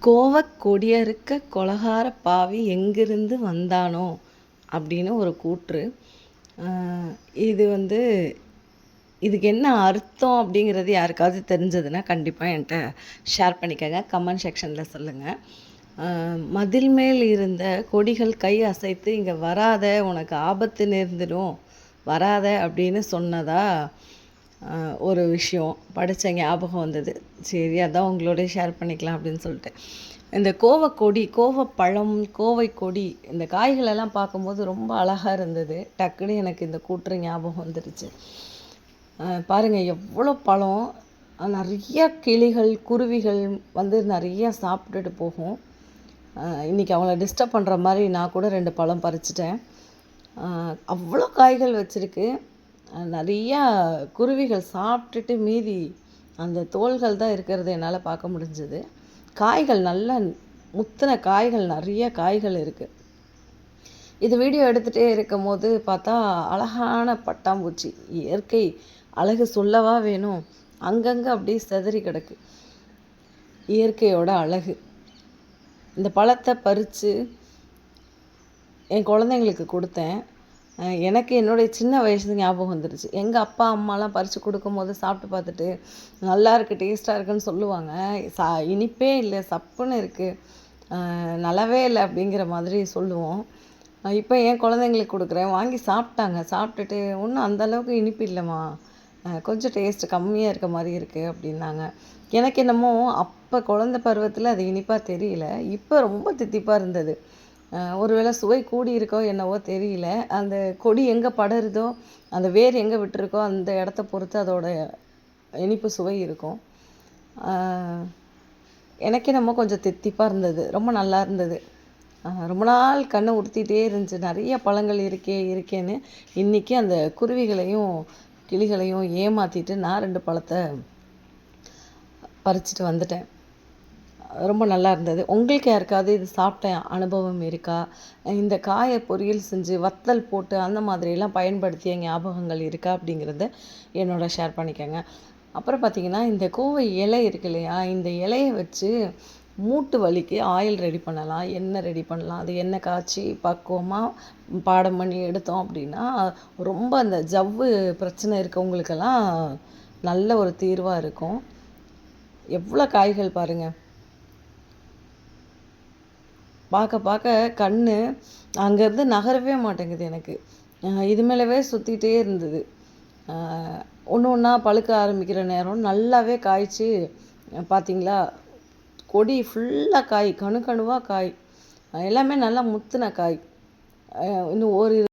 கோவக் கொடியறுக்க கொலகாரப் பாவி எங்கிருந்து வந்தானோ அப்படின்னு ஒரு கூற்று. இது இதுக்கு என்ன அர்த்தம் அப்படிங்கிறது யாருக்காவது தெரிஞ்சதுன்னா கண்டிப்பாக என்கிட்ட ஷேர் பண்ணிக்கங்க, கமெண்ட் செக்ஷனில் சொல்லுங்கள். மதில் மேல் இருந்த கொடிகள் கை அசைத்து இங்கே வராத, உனக்கு ஆபத்து நேர்ந்துடும், வராத அப்படின்னு சொன்னதா ஒரு விஷயம் படித்த ஞாபகம் வந்தது. சரி, அதான் உங்களோட ஷேர் பண்ணிக்கலாம் அப்படின்னு சொல்லிட்டு. இந்த கோவக்கொடி, கோவப்பழம், கோவை கொடி, இந்த காய்களெல்லாம் பார்க்கும்போது ரொம்ப அழகாக இருந்தது. டக்குன்னு எனக்கு இந்த கூற்று ஞாபகம் வந்துடுச்சு. பாருங்கள், எவ்வளோ பழம், நிறைய கிளிகள், குருவிகள் நிறைய சாப்பிட்டுட்டு போகும். இன்றைக்கி அவங்கள டிஸ்டர்ப் பண்ணுற மாதிரி நான் கூட 2 பழம் பறிச்சிட்டேன். அவ்வளோ காய்கள் வச்சுருக்கு. நிறையா குருவிகள் சாப்பிட்டுட்டு மீதி அந்த தோள்கள் தான் இருக்கிறது என்னால் பார்க்க முடிஞ்சது. காய்கள் நல்ல முத்தின காய்கள், நிறைய காய்கள் இருக்குது. இது வீடியோ எடுத்துகிட்டே இருக்கும் போது பார்த்தா அழகான பட்டாம்பூச்சி, இயற்கை அழகு சொல்லவா வேணும், அங்கங்கே அப்படியே செதறி கிடக்கு இயற்கையோட அழகு. இந்த பழத்தை பறித்து என் குழந்தைங்களுக்கு கொடுத்தேன். எனக்கு என்னுடைய சின்ன வயசு ஞாபகம் வந்துடுச்சு. எங்கள் அப்பா அம்மாலாம் பறித்து கொடுக்கும்போது சாப்பிட்டு பார்த்துட்டு நல்லா இருக்குது, டேஸ்ட்டாக இருக்குன்னு சொல்லுவாங்க. இனிப்பே இல்லை, சப்புன்னு இருக்குது, நல்லாவே இல்லை அப்படிங்கிற மாதிரி சொல்லுவோம். இப்போ என் குழந்தைங்களுக்கு கொடுக்குறேன், வாங்கி சாப்பிட்டாங்க. சாப்பிட்டுட்டு ஒன்றும் அந்தளவுக்கு இனிப்பு இல்லைம்மா, கொஞ்சம் டேஸ்ட்டு கம்மியாக இருக்க மாதிரி இருக்குது அப்படின்னாங்க. எனக்கு என்னமோ அப்போ குழந்தை பருவத்தில் அது இனிப்பாக தெரியல, இப்போ ரொம்ப தித்திப்பாக இருந்தது. ஒருவேளை சுவை கூடி இருக்கோ என்னவோ தெரியல. அந்த கொடி எங்கே படருதோ, அந்த வேர் எங்கே விட்டுருக்கோ அந்த இடத்த பொறுத்து அதோட இனிப்பு சுவை இருக்கும். எனக்கே நம்ம கொஞ்சம் தித்திப்பாக இருந்தது, ரொம்ப நல்லா இருந்தது. ரொம்ப நாள் கண்ணை உறுத்திட்டே இருந்துச்சு, நிறைய பழங்கள் இருக்கேன்னு. இன்றைக்கி அந்த குருவிகளையும் கிளிகளையும் ஏமாற்றிட்டு நான் 2 பழத்தை பறிச்சுட்டு வந்துட்டேன். ரொம்ப நல்லா இருந்தது. உங்களுக்கு யாருக்காவது இது சாப்பிட்ட அனுபவம் இருக்கா? இந்த காயை பொரியல் செஞ்சு வத்தல் போட்டு அந்த மாதிரியெல்லாம் பயன்படுத்திய ஞாபகங்கள் இருக்கா அப்படிங்கிறத என்னோட ஷேர் பண்ணிக்கோங்க. அப்புறம் பார்த்திங்கன்னா, இந்த கோவை இலை இருக்கு இல்லையா, இந்த இலையை வச்சு மூட்டு வலிக்கு ஆயில் ரெடி பண்ணலாம், எண்ணெய் ரெடி பண்ணலாம். அது எண்ணெய் காய்ச்சி பக்குவமாக பாடம் பண்ணி எடுத்தோம் அப்படின்னா ரொம்ப அந்த ஜவ்வு பிரச்சனை இருக்கவங்களுக்கெல்லாம் நல்ல ஒரு தீர்வாக இருக்கும். எவ்வளோ காய்கள் பாருங்கள், பார்க்க கண் அங்கேருந்து நகரவே மாட்டேங்குது. எனக்கு இது மேலவே சுற்றிகிட்டே இருந்தது. ஒன்று ஒன்றா பழுக்க ஆரம்பிக்கிற நேரம் நல்லாவே காய்ச்சி பார்த்திங்களா, கொடி ஃபுல்லாக காய், கணுவாக காய், எல்லாமே நல்லா முத்தின காய். இன்னும் ஒரு